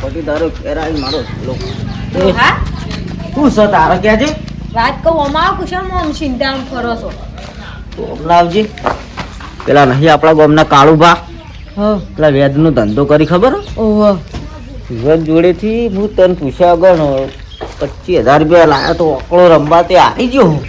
ખોટી તારો કેરાઈ મારો હા તું સ તારે કે છે વાત કહું અમારો કુશળ આમ ચિંતા કરો છો તો અમલાવજી પેલા નહીં આપણા ગામના કાળુભા હા પેલા વેદનો ધંધો કરી ખબર ઓહો વેદ જોડેથી હું તને પૂછ્યા આગળ 25,000 રૂપિયા લાયા તો ઓકળો રમવા તે આવી ગયો હું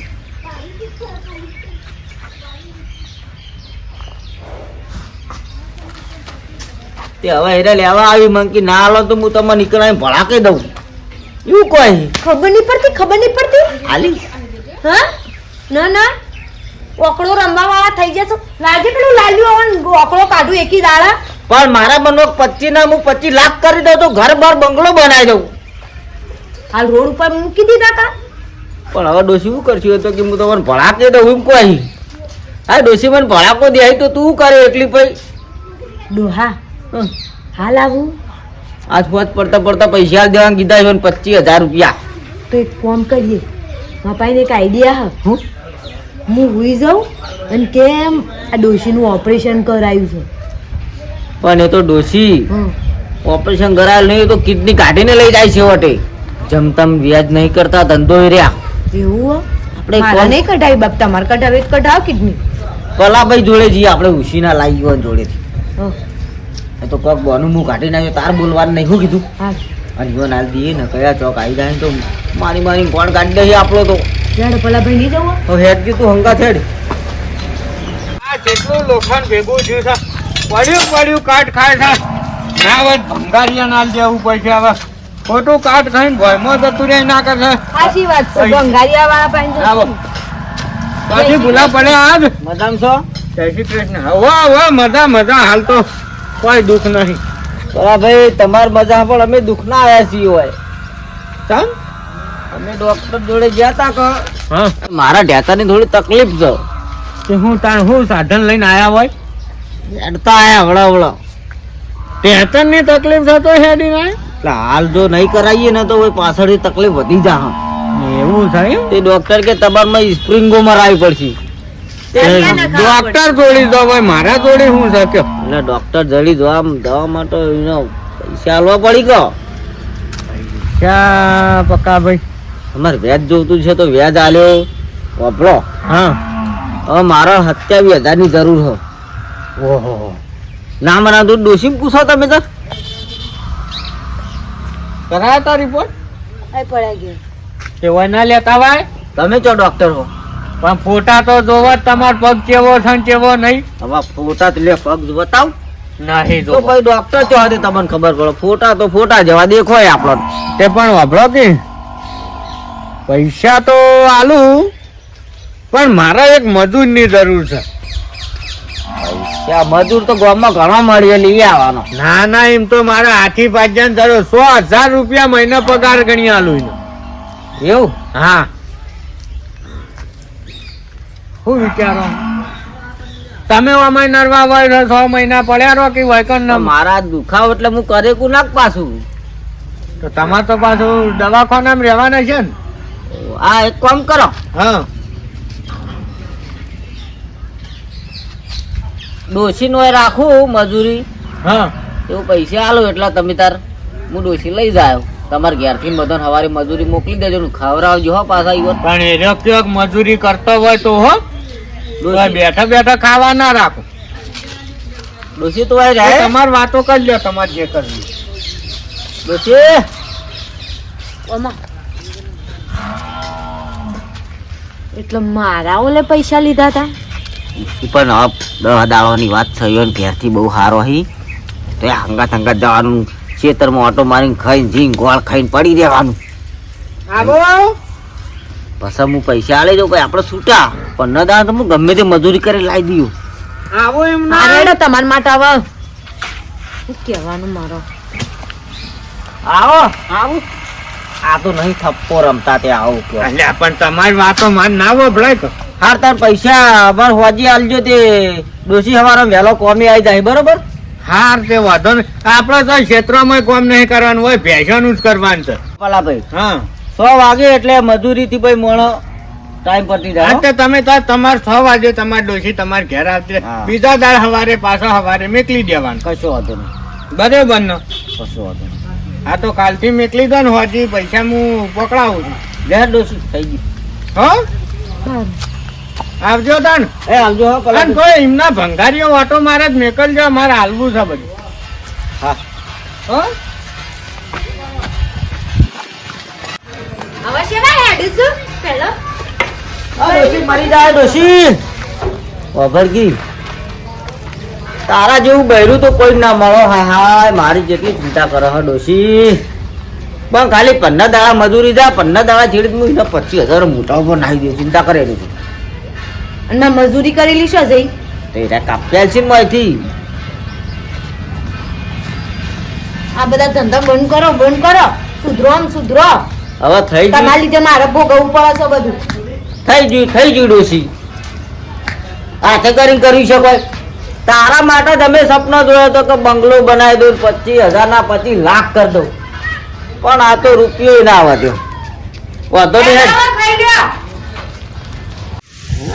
તે હવે હેરે લેવા આવી મંકી ના આલો તો હું તમને નીકળાઈને ભડાકે દઉં એવું કોઈ ખબર નહીં પડતી હાલી હા ના ના ઓકળો રમવા વાળા થઈ જશો લાગે પેલું લાલ્યું આવવાનું ઓકળો કાઢું એકી દાડા પણ મારા મનો 25 ના હું 25 લાખ કરી દઉં તો ઘર બાર બંગલો બનાવી દઉં હાલ રોડ ઉપર મૂકી દીધા કા પણ હવે ડોશી શું કરશું એ તો કે હું તમને ભડાકે દઉં એમ કોઈ હા ડોશી મને ભડાકો દે તો તું કરે એટલી પૈ ડોહા હાલ આવું આજ ફોજ પડતા પૈસા દેવા કીધા છે 25,000 રૂપિયા તો એક ફોન કરીએ મારા પાસે એક આઈડિયા હા હું હુઈ જાઉં અને કેમ આ ડોશીનું ઓપરેશન કરાયું છે પણ એ તો ડોશી ઓપરેશન કરાયેલ નહીં તો કિડની કાઢીને લઈ જાય છે વટે જમતમ વ્યાજ નહીં કરતા ધંધો રહ્યા એવું આપણે મારા નહીં કઢાવી બાપ તમારે કઢાવે તો કઢાવ કિડની કલાભાઈ જોડે જઈએ આપણે ઉશીના લાવી ગયો જોડેથી એ તો પગ બોનું મું કાઢી નાખ્યો તાર બોલવાનું નહીં શું કીધું હા અને જો નાલ દઈએ ને કયા ચોક આવી જાય તો મારી કોણ કાઢી દે આપણો તો યાર પેલા ભાઈ નહીં જવું તો હેડ દી તું હંગા થેડ આ જેટલું લોખંડ ભેગું થયું છે પડ્યું કાટ ખાય છે ના હવે ભંગારિયા નાલ દેવું પડશે હવે ખોટું કાટ ખાઈને ભયમાં જતું રહે ના કરે સાચી વાત છે ભંગારિયા વાળા પાસે આવો પછી ભૂલા પડે આજ મજામાં છો જય શ્રી કૃષ્ણ હવે મજા હાલ તો કોઈ દુઃખ નહીં બરા ભાઈ તમાર મજા પણ અમે દુઃખ ના આવ્યા છીએ હોય ચાલ અમે ડોક્ટર જોડે ગયા તા કે હા મારા ઢેતાની થોડી તકલીફ છે તે હું સાધન લઈને આયા હોય હેડતા આયા હવળા ટેન્શન ની તકલીફ થતો હેડી ના એટલે હાલ જો નહીં કરાવીએ ને તો પાછળથી તકલીફ વધી જા એવું છે તે ડોક્ટર કે તમારમાં સ્પ્રિંગો મરાવી પડશે ડોક્ટર જોડી દો ભાઈ મારા જોડી હું શક્યો એટલે ડોક્ટર જડી દવા માટે પૈસા આલવા પડી ગયો ક્યાં પક્કા ભાઈ અમારે વ્યાજ જોતું છે તો વ્યાજ આલ્યો વાપરો હા હવે મારે 27,000 ની જરૂર છે ઓહો ના મને તો ડોશી પૂછો તમે તો કરાયા તા રિપોર્ટ પડાઈ ગયો તે હોય ના લેતા ભાઈ તમે છો ડોક્ટર હો પણ ફોટા તો જોવો તમારો પગ કેવો છે ને કેવો નહીં હવે ફોટા તો લે પગ બતાવ નહીં તો જો ભાઈ ડોક્ટર છો હતી તમને ખબર પડે ફોટા તો ફોટા જેવા દેખોય આપણને તે પણ વાપરો કે પૈસા તો આલું પણ મારા એક મજૂર ની જરૂર છે ત્યાં મજૂર તો ગામમાં ઘણો મળીએ લઈ આવવાનો ના એમ તો મારા હાથી પાજન જરૂર 100,000 રૂપિયા મહિના પગાર ગણી આલું એવું હા શું વિચારો તમે અમાય નરવા હોય 6 મહિના પડ્યા રહો કે વૈકન મારા દુખાવ એટલે હું કરે કુ નાખ પાછું તો તમારે તો પાછું દવાખાનામાં રહેવાના છે ને આ એક કામ કરો હા ડોશી નો રાખું મજૂરી હા એવું પૈસા આલો એટલે તમે તાર હું ડોશી લઈ જાયો તમારે ઘેરથી બધાને સવારે મજૂરી મોકલી દેજો ને ખવડાવજો હો પાછા ઈવન પણ એ રક્ત મજૂરી કરતો હોય તો હો બેઠા ખાવા ના રાખો ડોશી તો આવી જાય તમારી વાતો કરી લ્યો તમારે જે કરવી ડોશી એટલે મારા ઓલે પૈસા લીધા હતા પણ હવે 10 દાડાની વાત થઈ ને ઘેરથી બહુ સારો હી તો એ હંગાત જવાનું ખેતરમાં ઓટો મારીને ખાઈને જીંગ ગોળ ખાઈને પડી રહેવાનું પછી હું પૈસા આલી દઉં કઈ આપણે છૂટા પણ ન દાડા તો હું ગમે તે મજૂરી કરી લાવી દઉં આવો એમ મારે તમારા માટે હવે શું કહેવાનું મારો આવો આવું આ તો નહીં થપ્પો રમતા તે આવું કે અલ્યા પણ તમારી વાતો માન ના વભળાય તો હાર તાર પૈસા અમાર હોજી આલજો તે ડોશી હવારે વહેલો કોમી આવી જાય બરોબર હાર તે વાંધો ને આપડે તો ક્ષેત્રમાં કામ નહીં કરવાનું હોય ભેજાનું જ કરવાનું છે ભલા ભાઈ હા 100 વાગે એટલે મજૂરી થી ભાઈ મોણો ટાઈમ પતી જાય હો. તમે તો તમારે 6 વાગે તમારે ડોશી તમારે ઘેર આવશે હા. બીજા દાડ સવારે પાછા સવારે મેકલી દેવાનું કશો વાંધો નહીં બરોબર ને કશો વાંધો નહીં આ તો કાલથી મેકલી દો ને હોજી પૈસા હું પકડાવું છું. લે ડોશી થઈ ગયું. હો સારું. આવજો તન. એ આવજો હો અને કોઈ એમના ભંગારીઓ ઓટો મારે જ મેકલજો, મારે હાલવું છે બધું. હા. હો હવે છે ભાઈ હેડીશું પેલો ડોશી મરી જાય ડોશી. ઓભરગી તારા જેવું બૈરું તો કોઈ ના મળો. હાય હાય મારી જેટલી ચિંતા કરે હે ડોશી. પણ ખાલી 15 દાડા મજૂરી જા, 15 દાડા છેડી હું એને 25,000 મોટા ઉપર નાખી દઉં. ચિંતા કરે નથી. અને મેં મજૂરી કરેલી શું જઈ તો એરા કાપ્યા છે ને માહિતી. આ બધા ધંધા બંધ કરો, બંધ કરો. સુધરો આમ સુધરો. હવે થઈ તમારા ગયું, લીધે મારે ભોગવવું પડે છે બધું. થઈ ગયું ડોશી. હાથે કરીને કરી શકો. તારા માટે તમે સપનો જોયો હતો કે બંગલો બનાવી દઉં, 25,000 ના 25 લાખ કરી દઉં. પણ આ તો રૂપિયો ના વધ્યો. વધો નહીં. ખાઈ લ્યો.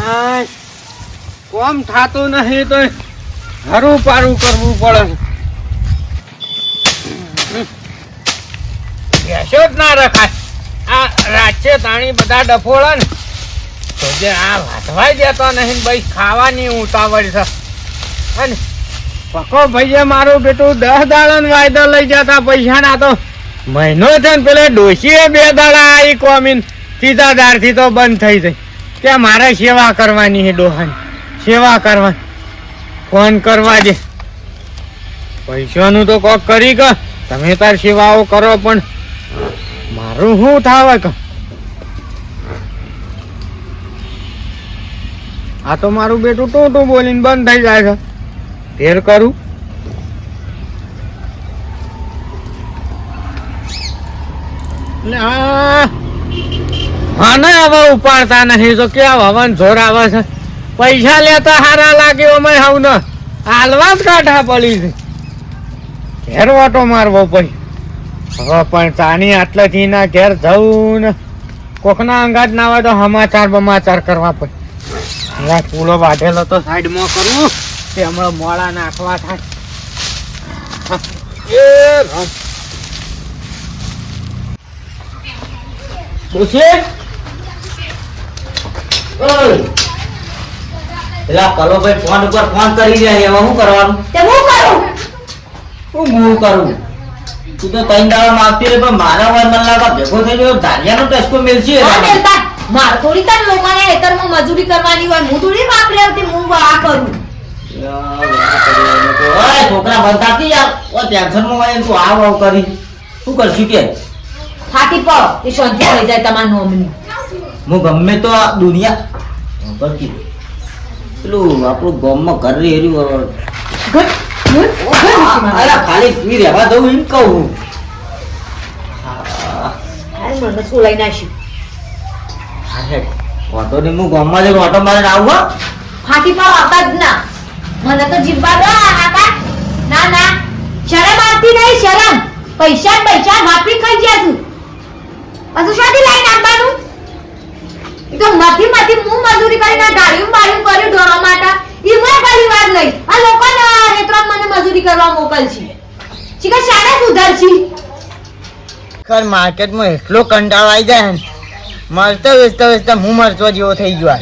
આ કોમ થાતું નહીં તો હરું પારું કરવું પડે. બેસો જ ના રખાય. આ રાચે તાણી બધા ડફોળે ને તો જે આ વાટવાય દેતો નહીં ને ભાઈ ખાવાની ઉતાવળ છે. અને પકો ભાઈએ મારું બેટું 10 દાડા વાયદો લઈ જતા પૈસા ના તો મહિનો છે ને પેલે ડોશીએ 2 દાડા આવી કોમીન ત્રીજા દાડથી તો બંધ થઈ જાય. ત્યાં મારે સેવા કરવાની છે, ડોહાની સેવા કરવાની. ફોન કરવા દે, પૈસાનું તો કોક કરી કે તમે તાર સેવાઓ કરો, પણ મારું શું થાવે કે આ તો મારું બેટું ટોટું બોલીને બંધ થઈ જાય છે. ફેર કરું મને હવે ઉપાડતા નહીં તો ક્યાં હવન જોર આવે છે. પૈસા લેતા હારા લાગે અમે હવ ને હાલવા જ કાઢા પડી છે. ઘેર ઓટો મારવો પડી. હવે પણ ચાની આટલેથી ના ઘેર જવું ને કોકના અંગાત ના હોય તો સમાચાર બમાચાર કરવા પડે. અહીંયા ચૂલો બાંધેલો તો સાઈડમાં કરવું તે હમણાં મોડા નાખવા થાય. એ રામ. ડોશી ઓય પેલા કલોભાઈ ફોન ઉપર ફોન કરી રહ્યા છે. હવે શું કરવાનું? તે હું કરું. હું કરું? તું તો 3 દાડા માંગતી રહી, પણ મારા વાર મને લાગે ભેગો થઈ ગયો. ધારિયાનો ટસકો મેલશે. હા બેલતા માર થોડી તાર લોકોને હેતરમાં મજૂરી કરવાની હોય. હું થોડી વાપરે આવતી, હું આ કરું. ઓય છોકરા બનતા કી યાર. ઓ ટેન્શનમાં હોય ને તું આવ કરી શું કરશું કે? થાકી પડ એ શાંતિ થઈ જાય તમાર નોમની. હું ગમે તો આ દુનિયા કરતી પેલું આપણું ગામમાં ઘર રેર્યું. અરે ખાલી પી રહેવા દઉં એમ કહું. મને શું લઈ નાખ્યું. ઓટો ની હું ગામમાં જઈને ઓટો મારીને આવું. ફાટી પાવ આવતા જ ના. મને તો જીભા દો આકા. ના ના શરમ આવતી નહીં. શરમ પૈસા વાપરી ખાઈ ગયા છું. પાછું શાદી લઈને આવવાનું. એ તો માંથી હું મજૂરી કરીને ગાડીયું બાળ્યું કર્યું ઢોરવા માટે. એમાં પરિવાર નહીં. આ લોકોને રેતરામ મને મજૂરી કરવા મોકલશે. શીખા શાળા સુધરશી. ખર માર્કેટમાં એટલો કંટાળો આવી જાય ને મરતો વેચતા હું મરતો જેવો થઈ ગયો.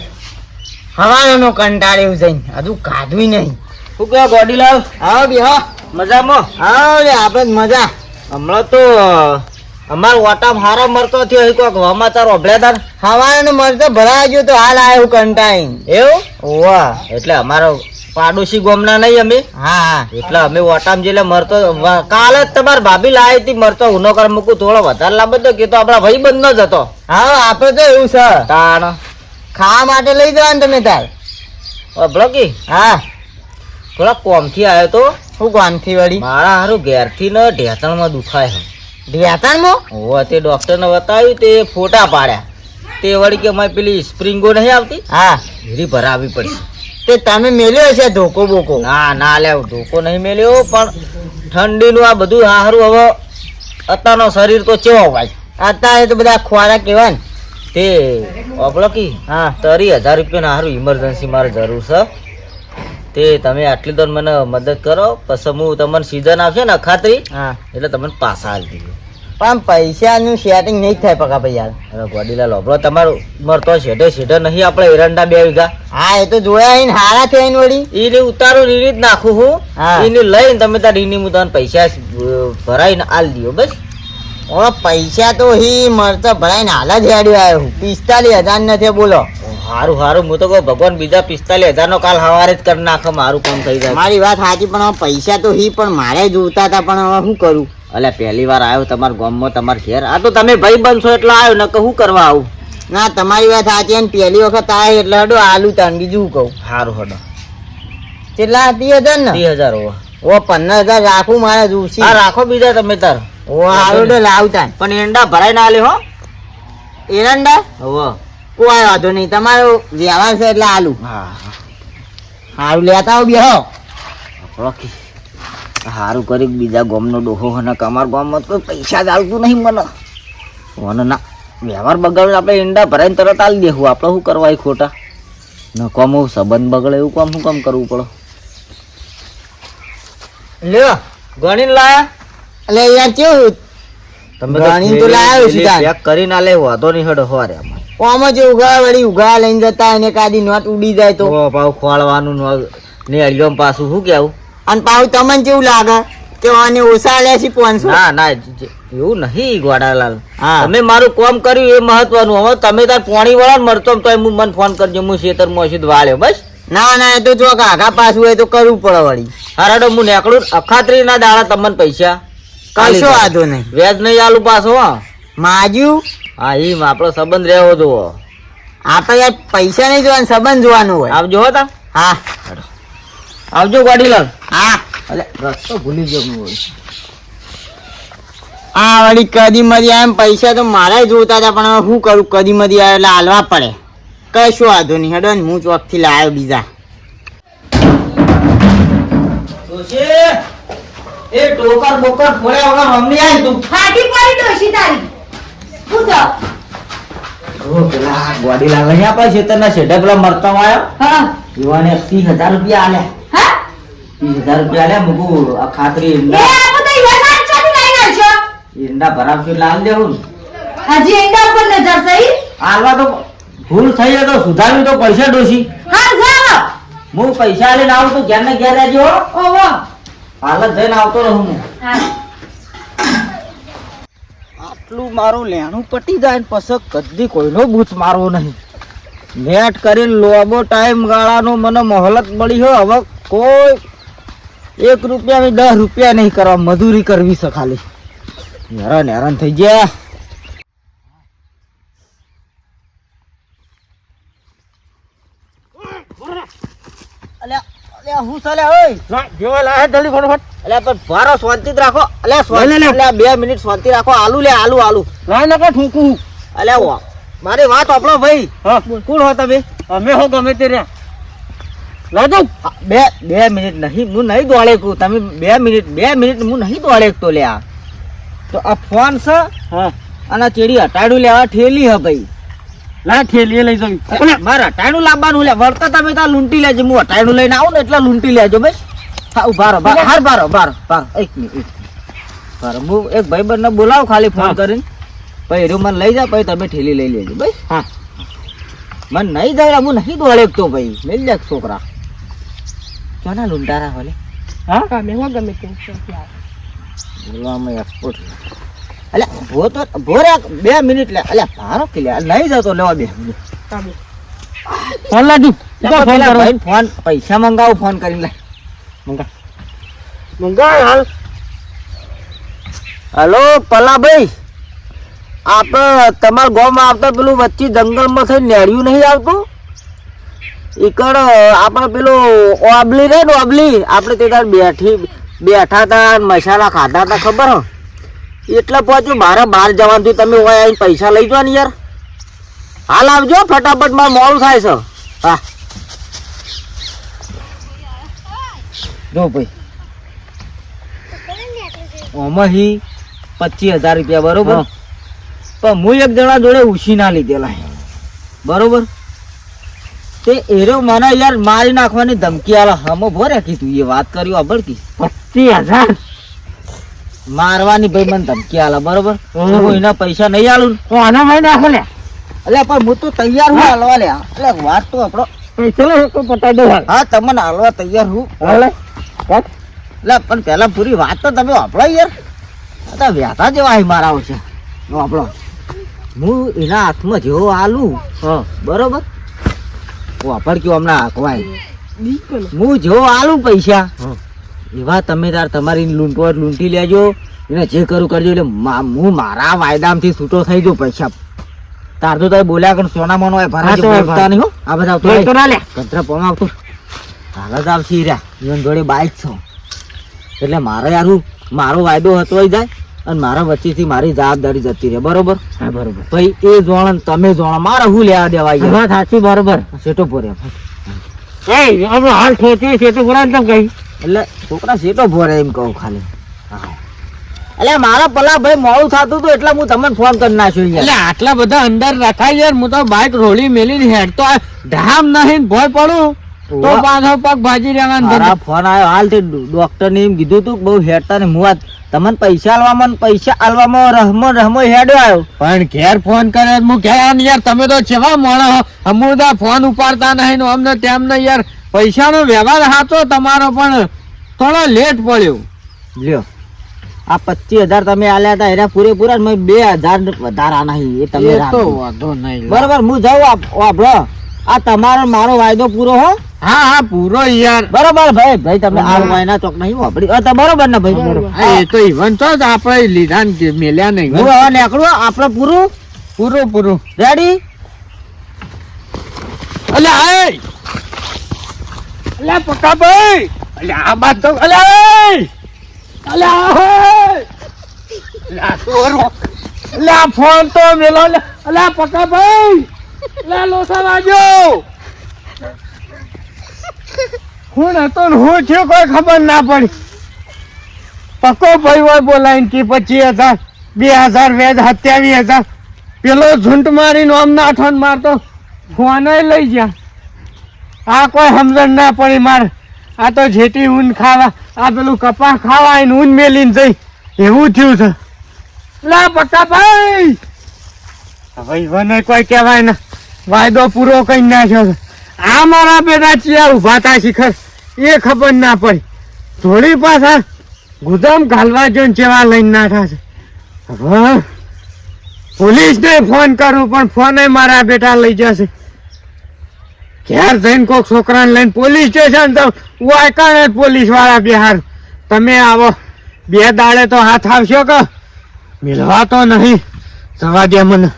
હવાનો કંટાળ એવું જઈને હજુ કાઢવી નહીં. શું કહો ગોડીલાલ? આવો બી હા મજામાં? આવો રે આપણે મજા. હમણાં તો અમાર ઓટામાં હારો મરતો થયો એ કોક સમાચાર ઓભળ્યા તા. હવાનો મરતો ભરાઈ ગયો તો હાલ આવ્યો કંટાળીને. એવું? ઓવા એટલે અમારો પાડોશી ગોમના નહીં અમે. હા એટલે અમે ઓટામ જેલે મરતો કાલે જ તમારી ભાભી લાવી હતી મરતો ઉનો કર મૂકું થોડો વધારે લાંબો તો કે તો આપણા ભાઈ બંધ ન જતો. હા આપણે તો એવું છે. તાણ ખાવા માટે લઈ જવાનું તમે તાર. બ્લોકી હા થોડા કોમથી આવ્યો તો. શું ગામથી વળી? મારા હારું ઘેરથી ને ઢેસણમાં દુખાય છે. ઢેસણમાં? હોવા તે ડોક્ટરને બતાવ્યું તે ફોટા પાડ્યા. તે વળી કે અમારી પેલી સ્પ્રિંગો નહીં આવતી હા હીરી ભરાવી પડશે. તે તમે મેલ્યો છે ધોકો બોકો? ના ના લે ધોકો નહીં મેલ્યો, પણ ઠંડીનું આ બધું હારું. હવે અત્યારનો શરીર તો ચેવો ભાઈ. અત્યારે તો બધા ખોરાક કેવા ને તે ઓપલો કી હા 30,000 રૂપિયા હારું ઇમરજન્સી મારે જરૂર છે. તે તમે આટલી તો મને મદદ કરો, પછી હું તમને સીઝન આવશે ને અખાત્રી હા એટલે તમને પાછા આવી દઈએ. પણ પૈસાનું સેટિંગ નહીં થાય પકા ભાઈ યાર. અરે ગોડીલા લોબડો તમારો મરતો શેઢે નહીં આપણે એરંડા 2 વીઘા હા એ તો જોયા આઈને હારા થયા આઈને વળી. એને ઉતારો રીત નાખું હું હા. એને લઈને તમે તાર રીની હું તમને પૈસા ભરાઈને આલ દિયો બસ. ઓ પૈસા તો હી મરચા ભરાઈને હાલ જ હેડ્યો આવ્યો હું. 45,000 નથી બોલો. હારું હું તો કહું ભગવાન બીજા 45,000 નો કાલ સવારે જ કરી નાખે મારું કામ થઈ જાય. મારી વાત સાચી પણ હવે પૈસા તો હી પણ મારે જોતા હતા પણ હવે શું કરું. અલ્યા પહેલી વાર આવ્યો તમારા ગામમાં તમારા ઘેર. આ તો તમે ભાઈ બનશો એટલે આવ્યો ને શું કરવા આવું. ના તમારી વાત સાચી અને પહેલી વખત આવે એટલે હડો આલુ તાન બીજું કહું. સારું હડો કેટલા 30,000 ને 30,000 હોવા. ઓ 15,000 રાખું મારે જોશી. આ રાખો બીજા તમે તાર. ઓ હારું તો લાવતા પણ એંડા ભરાઈને આલે હો. એરંડા હવે કોઈ વાંધો નહીં તમારો વ્યવહાર છે એટલે આલુ. હા હારું લેતા આવો બેહો. રોકી સારું કરી બીજા ગામનો ડોહો અને અમાર ગામમાં તો પૈસા જ આવતું નહીં મને. મને ના વ્યવહાર બગાડે આપણે ઈંડા ભરાઈને તરત આલી દેવું. આપણે શું કરવા ખોટા ન કોમ સંબંધ બગડે એવું કામ શું કામ કરવું પડે. લ્યો ગણીને લાયા એટલે યાર કેવું તમે ગણીને તો લાવ્યો છું તાન. ચેક કરીને આલે વાંધો નહીં હડો હોરે અમારે. આમાં જે ઉઘા વળી ઉઘા લઈને જતા એને કાદી નોટ ઉડી જાય તો. તો ભાવ ખોળવાનું ને અડિયોમ પાછું શું કેવું. અને પાછું તમને કેવું લાગે કે આને ઓછા લે છે 500. ના એવું નહીં ગોડાલાલ. હા. તમે મારું કામ કર્યું એ મહત્વનું. હવે તમે તાર પોણી વાળા મરતો તો હું મને ફોન કરજો. હું ખેતરમાં છું વાળ્યો બસ. ના ના એ તો જો આઘા પાછું હોય તો કરવું પડે વળી. હારાડો હું નેકળું. અખાત્રી ના દાડા તમને પૈસા કશો વાંધો નહીં. વ્યાજ નહીં આલું પાછો. હા માજ્યું હા એમ આપણો સંબંધ રહેવો જોવો. આ તો યાર પૈસા નહીં જોવાનું સંબંધ જોવાનું હોય. આવજો હો તા. હા આવજો ગાડીલાલ. હા અલે રસ્તો ભૂલી ગયો હું વળી. આ વળી કદી મરી આવે એમ પૈસા તો મારા જોતા હતા પણ હવે શું કરું કદી મરી આવે એટલે હાલવા પડે. કશો વાંધો નહીં હેડો ને હું ચોકથી લાવ્યો બીજા. એ ટોકર બોકર ફોડ્યા વગર હમણી આય તું. ફાટી પડી ડોશી તારી પૂછો. ઓ પેલા ગાડીલાલ નહીં આપણા ખેતરના શેઢે પેલા મરતા આવ્યો. હા યુવાને 30,000 રૂપિયા આલ્યા. હા 30,000 રૂપિયા આલ્યા. મૂકું આ ખાતરી એ ઈંડા આપો તો ઈવન ચાલી લઈને આવજો. ઈંડા ભરાવશું એટલે આલ દેવું ને. હજી એંડા ઉપર નજર સહી. આલવા તો ભૂલ થઈ જાય તો સુધારવી તો પૈસા ડોશી. હા જાઓ. હું પૈસા લઈને આવું તો ઘેર ને ઘેર રહેજો હો. ઓહો હાલ જ જઈને આવતો રહું હું. હા આટલું મારું લેણું પટી જાય ને પછી કદી કોઈનો બૂચ મારવો નહીં. નેટ કરીને લોબો ટાઈમ ગાળાનો મને મોહલત મળી હોય. હવે કોઈ 1 રૂપિયા ની 10 રૂપિયા નહીં કરવા. મજૂરી કરવી છે ખાલી. હેરાન થઈ ગયા. હું ચાલે ઓય જેવા લાહે જલ્દી ફટાફટ. અલ્યા પણ ભારો શાંતિ જ રાખો. અલ્યા લે, લે, લે. અલ્યા 2 મિનિટ શાંતિ રાખો. આલુ લાય નકા ઠૂકું. અલ્યા મારી વાત આપલો ભાઈ. હા કોણ હો તમે? અમે હો ગમે તે રહ્યા. લાજો 2 મિનિટ નહીં હું નહીં દોડે કું. તમે 2 મિનિટ હું નહીં દોડે તો લ્યા. તો આ ફોન છે હા અને ચેડી હટાડું લેવા ઠેલી હે ભાઈ. લા ઠેલીએ લઈ જવી. મારે હટાડું લાવવાનું લે. વળતા તમે ત્યાં લૂંટી લેજો. હું હટાડું લઈને આવું ને એટલે લૂંટી લેજો બસ. હા ઉભા રહો. બાર 1 મિનિટ. હું એક ભાઈબંધ ને બોલાવું ખાલી ફોન હા. કરીને. પછી એરું મને લઈ જા. પછી તમે ઠેલી લઈ લેજો બસ. હા મને નહીં જાય. હું નહીં દોડે તો ભાઈ. લઈ લે છોકરા. ચોના લૂંટારા હોલે હા અમે હો ગમે તે. બોલવામાં એક્સપોર્ટ. અલ્યા ભોરે 2 મિનિટ લે. અલ્યા ભારો કે લે. નહીં જતો લેવા 2 મિનિટ. ફોન લાજુ. પેલા ફોન કરો. ભાઈને ફોન પૈસા મંગાવું ફોન કરીને લે. મંગાય હાલ. હલો પલાભાઈ, આપણે તમારા ગામમાં આવતા પેલું વચ્ચે જંગલમાં થઈ નેળિયું નહીં આવતું? ઈકડ આપણે પેલું ઓબલી રે ને ઓબલી, આપણે તે તાર બેઠા હતા મસાલા ખાધા હતા ખબર હો? એટલે પહોંચ્યું મારે બહાર જવાનું થયું. તમે હોય આવીને પૈસા લઈ જાઓ ને યાર. હાલ આવજો ફટાફટ, મારે મોડું થાય છે. હા જો ભાઈ ઓમાં 25,000 રૂપિયા બરોબર. પણ હું એક જણા જોડે ઉછીના લીધેલા બરોબર. તે એરો મને યાર મારી નાખવાની ધમકી આલા. હમો ભોરે કીધું એ વાત કર્યું અબળકી 25,000. મારવાની ભાઈ મને ધમકી આલે બરોબર હું એના પૈસા નહીં આલું તો આના ભાઈ નાખો લે એટલે પણ હું તો તૈયાર હું હાલવા લે એટલે વાત તો આપણો પૈસા લે તો પતાઈ દો હાલ હા તમને હાલવા તૈયાર હું હાલે એટલે પણ પેલા પૂરી વાત તો તમે વાપરો યાર આ તો વ્યાતા જેવા અહીં મારા આવશે વાપરો હું એના હાથમાં જેવો આલું હા બરોબર વાપર કયો હમણાં હાકવાય હું જેવો આલું પૈસા એવા તમે તાર તમારી લૂંટવટ લૂંટી લેજો એને જે કરું કરજો એટલે હું મારા વાયદામાંથી છૂટો થઈ જાઉં પૈસા તાર તો તારે બોલ્યા કર સોના મોનો હોય ભરાજે બોલતા નહીં હો આ બધા તો ના લે કંતરા પમાવતું હાલ જ આવશે હીરા જીવન જોડે બાઈક છો એટલે મારે યારું મારો વાયદો હતવાઈ જાય અને મારા વચ્ચેથી મારી જવાબદારી જતી રહે બરોબર હા બરોબર ભાઈ એ જોણ તમે જોણ મારે હું લેવા દેવાય વાત સાચી બરોબર સેટો ભરે એ અમે હાલ ઠોકી છે તો બોલા તમ કઈ એટલે છોકરા સેટો ભરે એમ કહું ખાલી હા એટલે મારા પેલા ભાઈ મોડું થતું હતું એટલે હું તમને ફોન કરી નાખ્યો એટલે આટલા બધા અંદર રખાય યાર હું તો બાઈક રોલી મેલી હેડ તો ધામ નહીં ભોય પડું તો પાછો પગ ભાજી રહેવાનું મારા ફોન આવ્યો હાલ તે ડોક્ટર ને એમ કીધું તું બહુ હેડતા ને હું તમને પૈસા આલવામાં રહમો હેડ્યો આવ્યો પણ ઘેર ફોન કરે હું ઘેર યાર તમે તો કેવા મોણા અમુદા ફોન ઉપાડતા નહીં અમને તેમને યાર પૈસાનો વ્યવહાર સાચો તમારો પણ થોડો લેટ પડ્યો લ્યો આ 25,000 તમે આલ્યા હતા એના પૂરેપૂરા 2,000 વધારા નહીં એ તમે તો વાંધો નહીં બરોબર હું જાઉં આપણો આ તમારો મારો વાયદો પૂરો હો હા હા પૂરો યાર બરોબર ભાઈ તમે આ વાયના ચોક નહીં વાપરી બરોબર ને ભાઈ એ તો ઈવન તો જ આપણે લીધા ને મેલ્યા નહીં હું હવે નીકળું આપણે પૂરું પૂરું રેડી અલે પક્કા ભાઈ અલે આ બાત તો અલે ફોન તો મેલો અલે પક્કા ભાઈ લોસા વાજો હું હતો ને હું થયો કોઈ ખબર ના પડી પક્કો ભાઈ હોય બોલાવીને કે 25,000 2,000 વેદ 27,000 પેલો ઝૂંટ મારીને આમ નાઠોન મારતો ફોન લઈ ગયા આ કોઈ સમજણ ના પડી મારે આ તો જેટી ઊન ખાવા આ પેલું કપા ખાવા આવીને ઊન મેલીને જઈ એવું થયું છે લા પક્કા ભાઈ હવે મને કોઈ કહેવાય ના વાયદો પૂરો કરી નાખ્યો છે આ મારા બેટા ચિયા ઉભા હતા શિખર એ ખબર ના પડી થોડી પાછા ગુદામ ઘાલવા જોઈને ચેવા લઈને નાઠા છે હવે પોલીસને ફોન કરું પણ ફોન મારા બેટા લઈ જશે ઘેર જઈને કોઈક છોકરાને લઈને પોલીસ સ્ટેશન તો વાયકાણે પોલીસ વાળા બિહાર તમે આવો 2 દાડે તો હાથ આવશો કે મિલવા તો નહીં જવા દે મને